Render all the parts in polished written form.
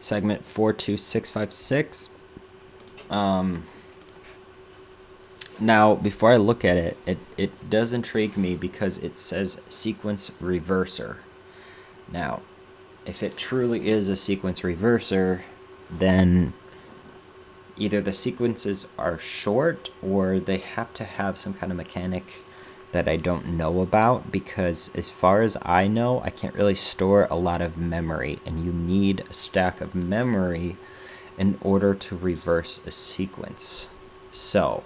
segment 42656. Now, before I look at it, it does intrigue me because it says sequence reverser. Now, if it truly is a sequence reverser, then either the sequences are short or they have to have some kind of mechanic that I don't know about, because as far as I know, I can't really store a lot of memory, and you need a stack of memory in order to reverse a sequence. So,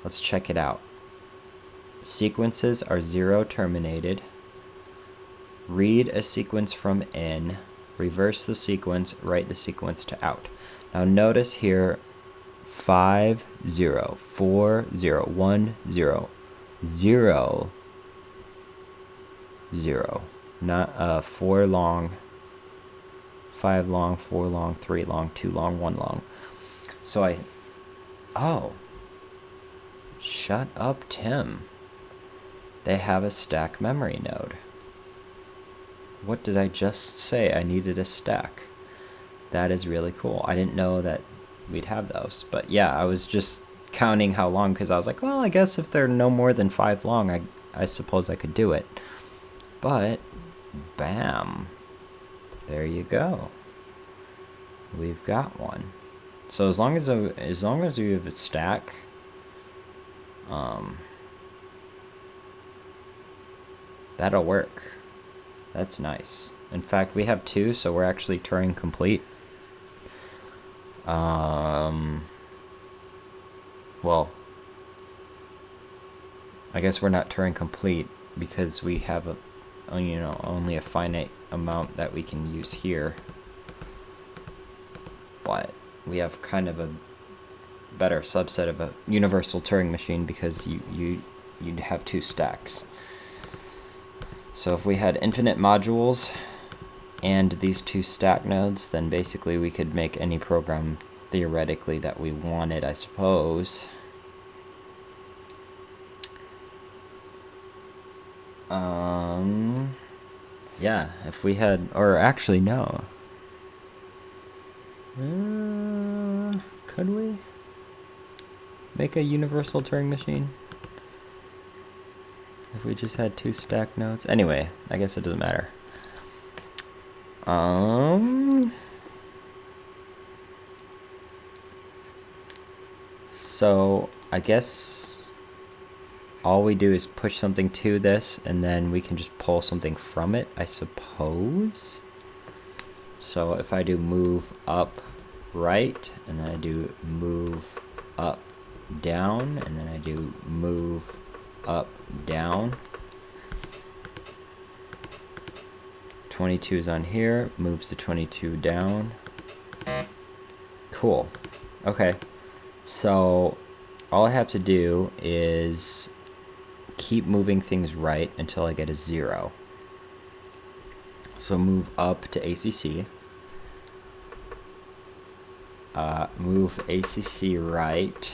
let's check it out. Sequences are 0 terminated. Read a sequence from in, reverse the sequence, write the sequence to out. Now notice here 5 0 4 0 1 0 0 0, not 4 long, 5 long, 4 long, 3 long, 2 long, 1 long. So oh, shut up, Tim. They have a stack memory node. What did I just say? I needed a stack. That is really cool. I didn't know that we'd have those. But yeah, I was just counting how long, because I was like, well, I guess if they're no more than 5 long, I suppose I could do it. But, bam. There you go. We've got one. So as long as we have a stack, that'll work. That's nice. In fact, we have 2, so we're actually Turing complete. Well, I guess we're not Turing complete because we have only a finite amount that we can use here. But we have kind of a better subset of a universal Turing machine because you'd have 2 stacks. So if we had infinite modules and these 2 stack nodes, then basically we could make any program theoretically that we wanted, I suppose. Yeah, if we had, or actually no. Could we make a universal Turing machine if we just had 2 stack nodes? Anyway, I guess it doesn't matter. So I guess all we do is push something to this, and then we can just pull something from it, I suppose. So if I do move up right, and then I do move up down, and then I do move up down. 22 is on here, moves the 22 down. Cool. Okay. So all I have to do is keep moving things right until I get a 0. So move up to ACC. Move ACC right.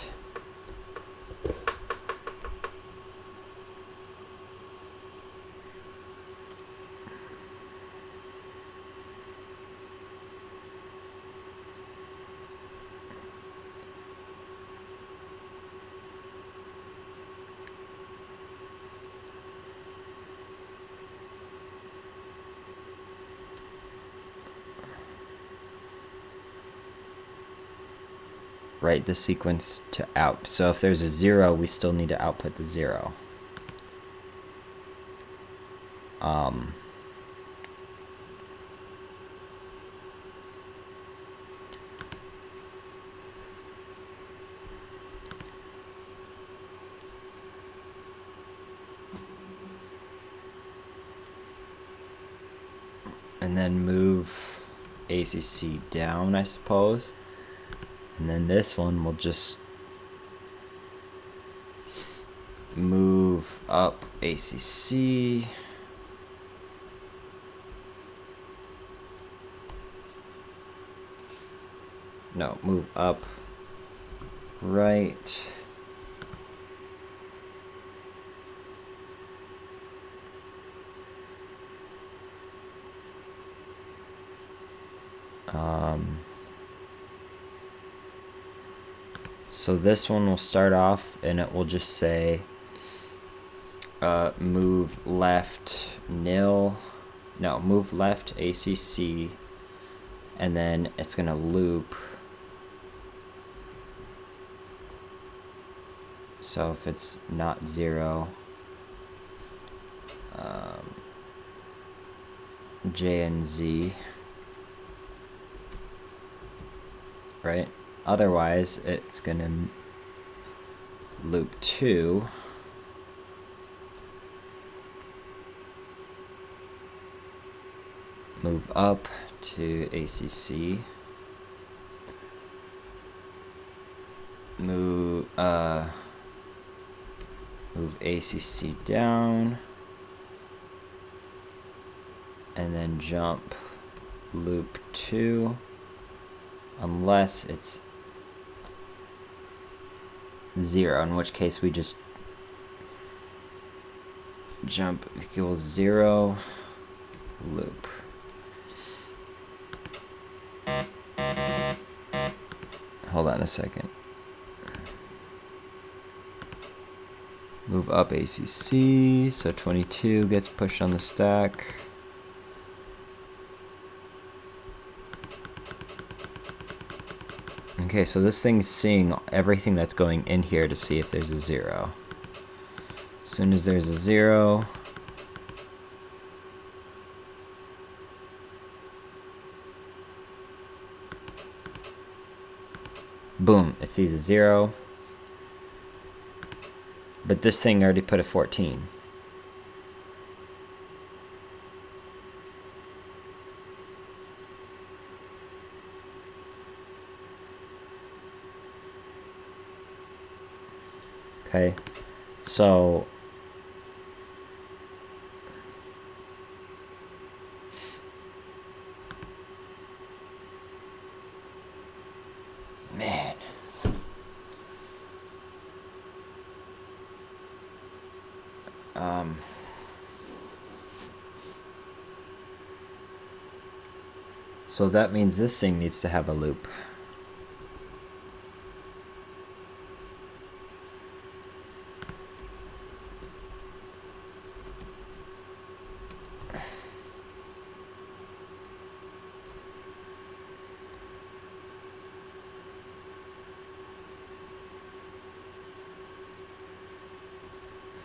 Write the sequence to out. So if there's a 0, we still need to output the 0. And then move ACC down, I suppose. And then this one will just move up ACC. No, move up right. So this one will start off and it will just say move left nil, no, move left ACC, and then it's gonna loop. So if it's not 0, J and Z, right? Otherwise, it's gonna loop 2, move up to ACC, move ACC down, and then jump loop 2, unless it's 0, in which case we just jump equals 0, loop. Hold on a second. Move up ACC, so 22 gets pushed on the stack. Okay, so this thing's seeing everything that's going in here to see if there's a 0. As soon as there's a 0, boom, it sees a 0. But this thing already put a 14. Okay, so man, so that means this thing needs to have a loop.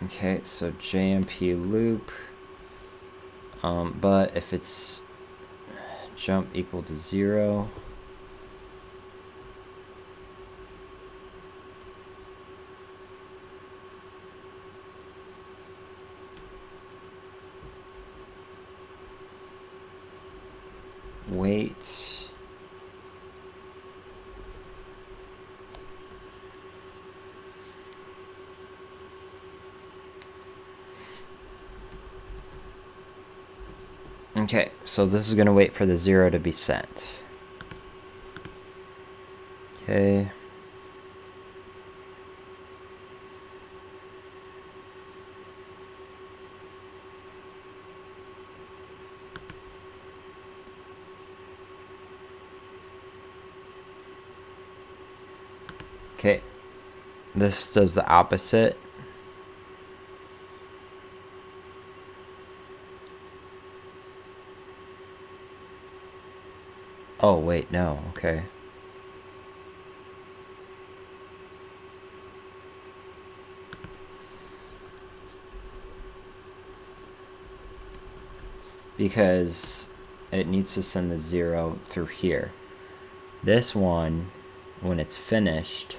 Okay, so JMP loop, but if it's jump equal to 0, wait. Okay, so this is going to wait for the 0 to be sent. Okay. Okay, this does the opposite. Oh, wait, no, okay. Because it needs to send the 0 through here. This one, when it's finished,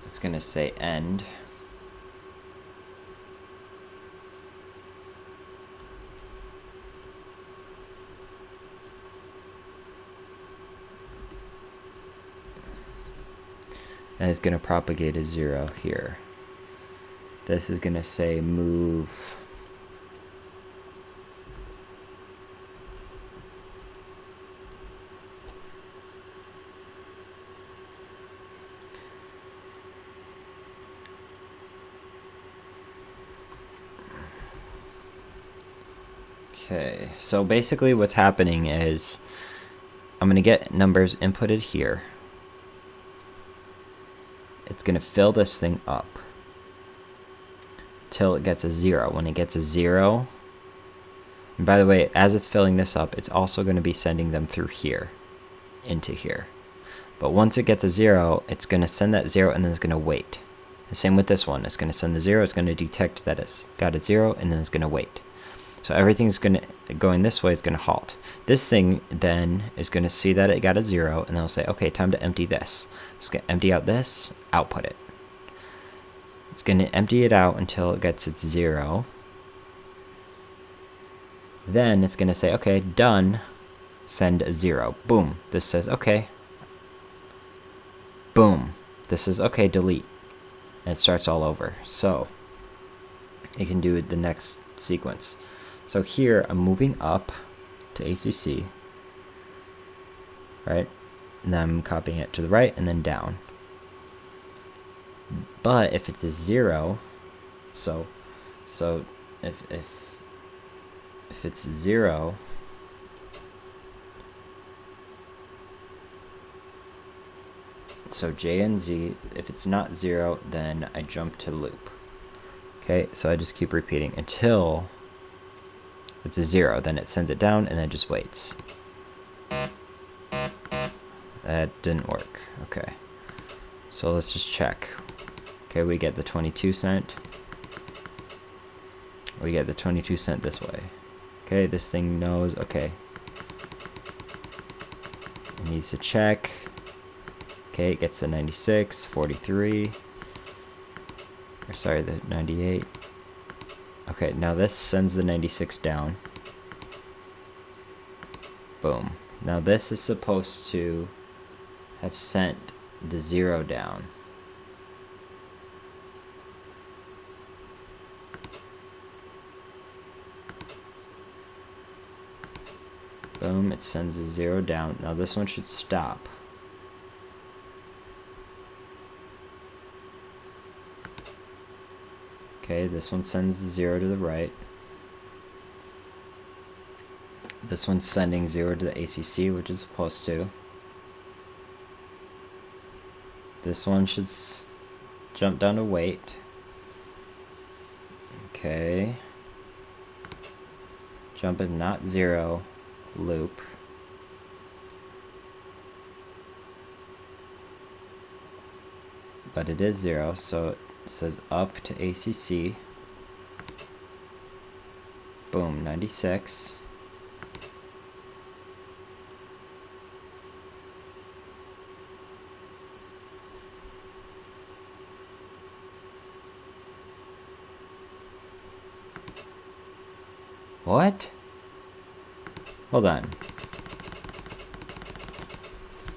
it's going to say end. And it's going to propagate a 0 here. This is going to say move Okay, so basically what's happening is I'm going to get numbers inputted here. It's going to fill this thing up till it gets a 0. When it gets a 0, and by the way, as it's filling this up, it's also going to be sending them through here into here. But once it gets a 0, it's going to send that 0 and then it's going to wait. The same with this one. It's going to send the 0, it's going to detect that it's got a 0, and then it's going to wait. So everything's going this way, it's going to halt. This thing then is going to see that it got a 0, and then it'll say, okay, time to empty this. It's going to empty out this, output it. It's going to empty it out until it gets its 0. Then it's going to say, okay, done, send a 0. Boom. This says, okay. Boom. This says, okay, delete. And it starts all over. So it can do the next sequence. So here I'm moving up to ACC, right? And then I'm copying it to the right and then down. But if it's a 0, so if it's 0, so J and Z, if it's not 0, then I jump to loop. Okay, so I just keep repeating until it's a 0, then it sends it down and then just waits. That didn't work. Okay, so let's just check. Okay, we get the 22 cent. We get the 22 cent this way. Okay, this thing knows, okay. It needs to check. Okay, it gets the 96, 43. Or sorry, the 98. Okay, now this sends the 96 down. Boom. Now this is supposed to have sent the 0 down. Boom, it sends the 0 down. Now this one should stop. Okay, this one sends the 0 to the right. This one's sending 0 to the ACC, which is supposed to. This one should jump down to wait. Okay. Jump in not 0, loop. But it is 0, so it says up to ACC. Boom, 96. What? Hold on.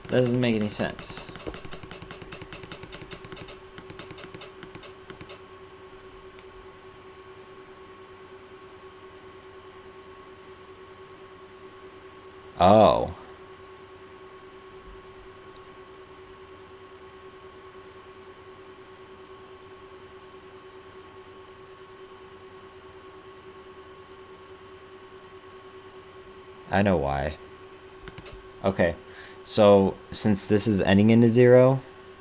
That doesn't make any sense. Oh. I know why. Okay, so since this is ending in a 0,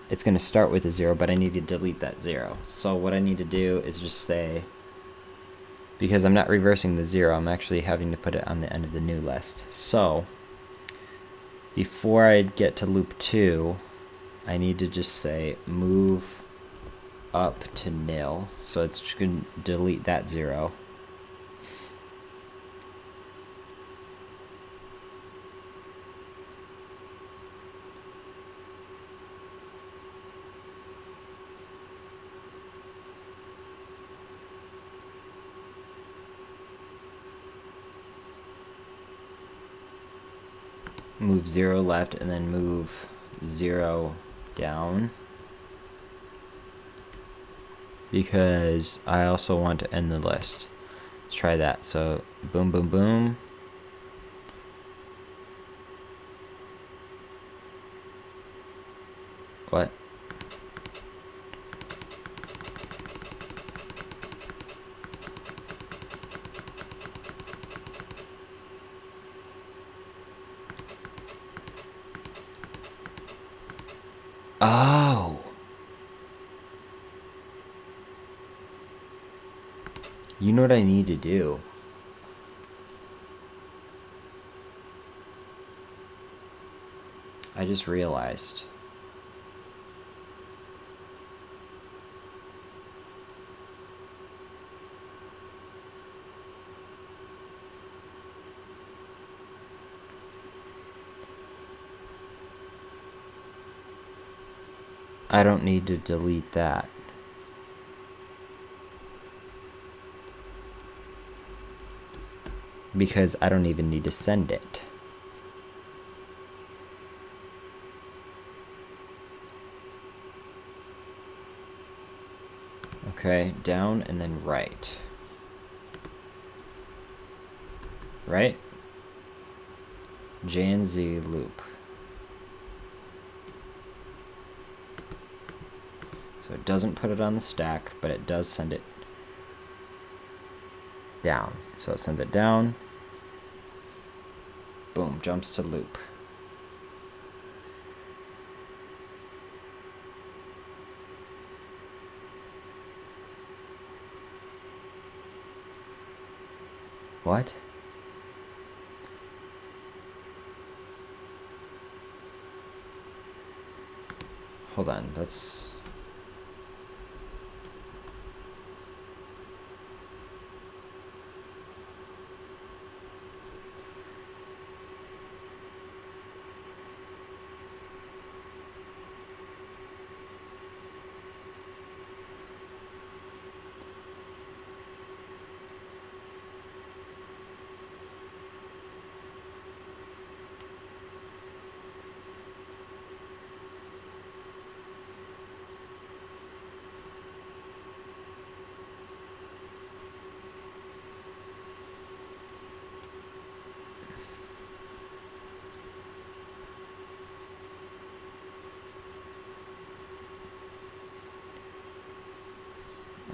it's going to start with a 0, but I need to delete that 0. So what I need to do is just say, because I'm not reversing the 0, I'm actually having to put it on the end of the new list. So before I get to loop 2, I need to just say move up to nil. So it's just going to delete that 0. Move 0 left and then move 0 down, because I also want to end the list. Let's try that. So boom, boom, boom. What? Oh. You know what I need to do? I just realized. I don't need to delete that. Because I don't even need to send it. Okay, down and then right. Right? J and Z loop. So it doesn't put it on the stack, but it does send it down. So it sends it down. Boom, jumps to loop. What? Hold on, that's...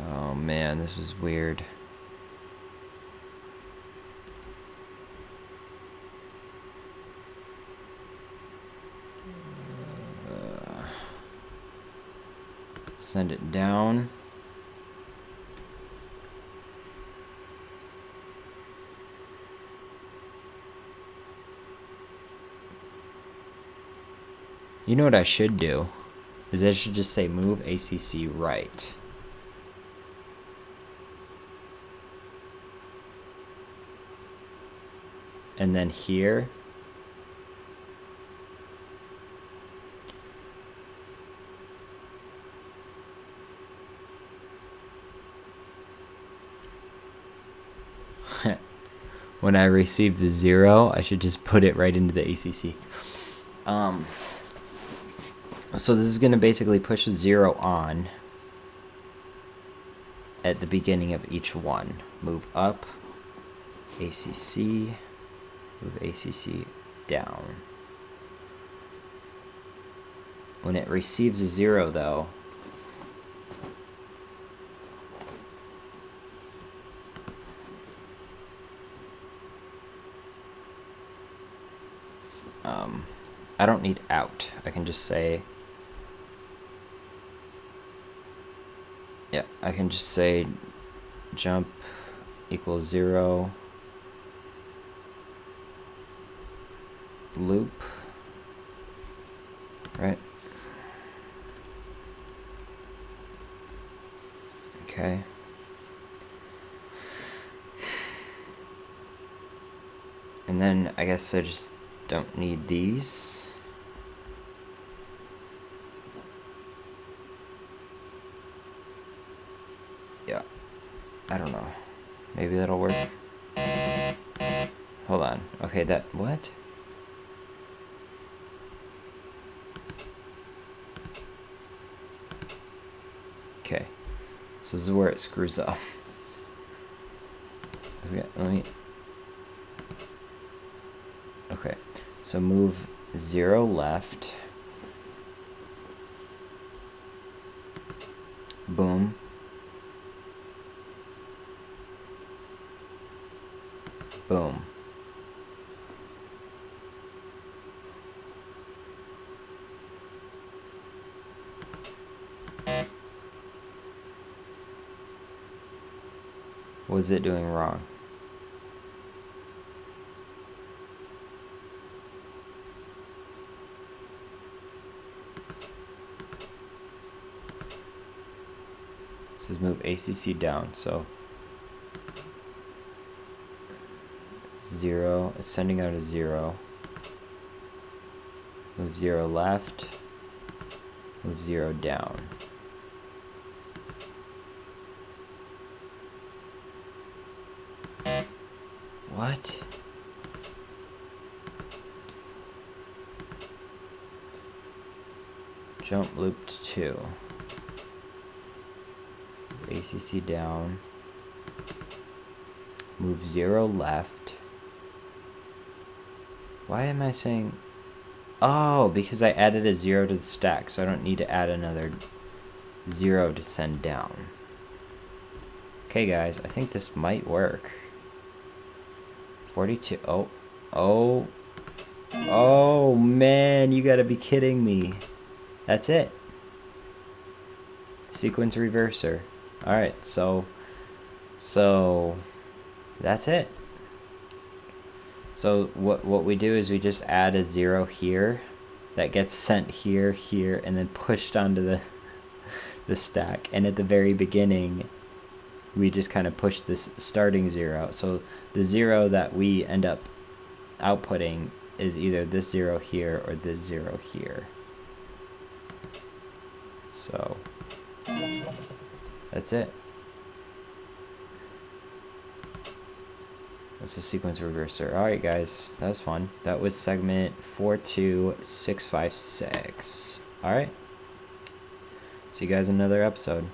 Oh man, this is weird. Send it down. You know what I should do? Is I should just say move ACC right. And then here, when I receive the 0, I should just put it right into the ACC. So this is going to basically push 0 on at the beginning of each one. Move up, ACC, move ACC down. When it receives a 0 though, I don't need out. I can just say, yeah, I can just say jump equals 0, loop, right? Okay. And then I guess I just don't need these. Yeah, I don't know. Maybe that'll work. Hold on. Okay, that, what? Okay, so this is where it screws up. Let me, okay, so move 0 left. Boom. Boom. What was it doing wrong? It says move ACC down, so 0, sending out a 0. Move 0 left, move 0 down. What? Jump looped 2. ACC down. Move 0 left. Why am I saying... Oh, because I added a 0 to the stack, so I don't need to add another 0 to send down. Okay, guys, I think this might work. 42. Oh, man, you gotta be kidding me. That's it. Sequence reverser. Alright, so that's it. So what we do is we just add a 0 here that gets sent here, and then pushed onto the stack. And at the very beginning, we just kind of push this starting 0. So the 0 that we end up outputting is either this 0 here or this 0 here. So that's it. That's a sequence reverser. Alright guys, that was fun. That was segment 42656. Alright. See you guys in another episode.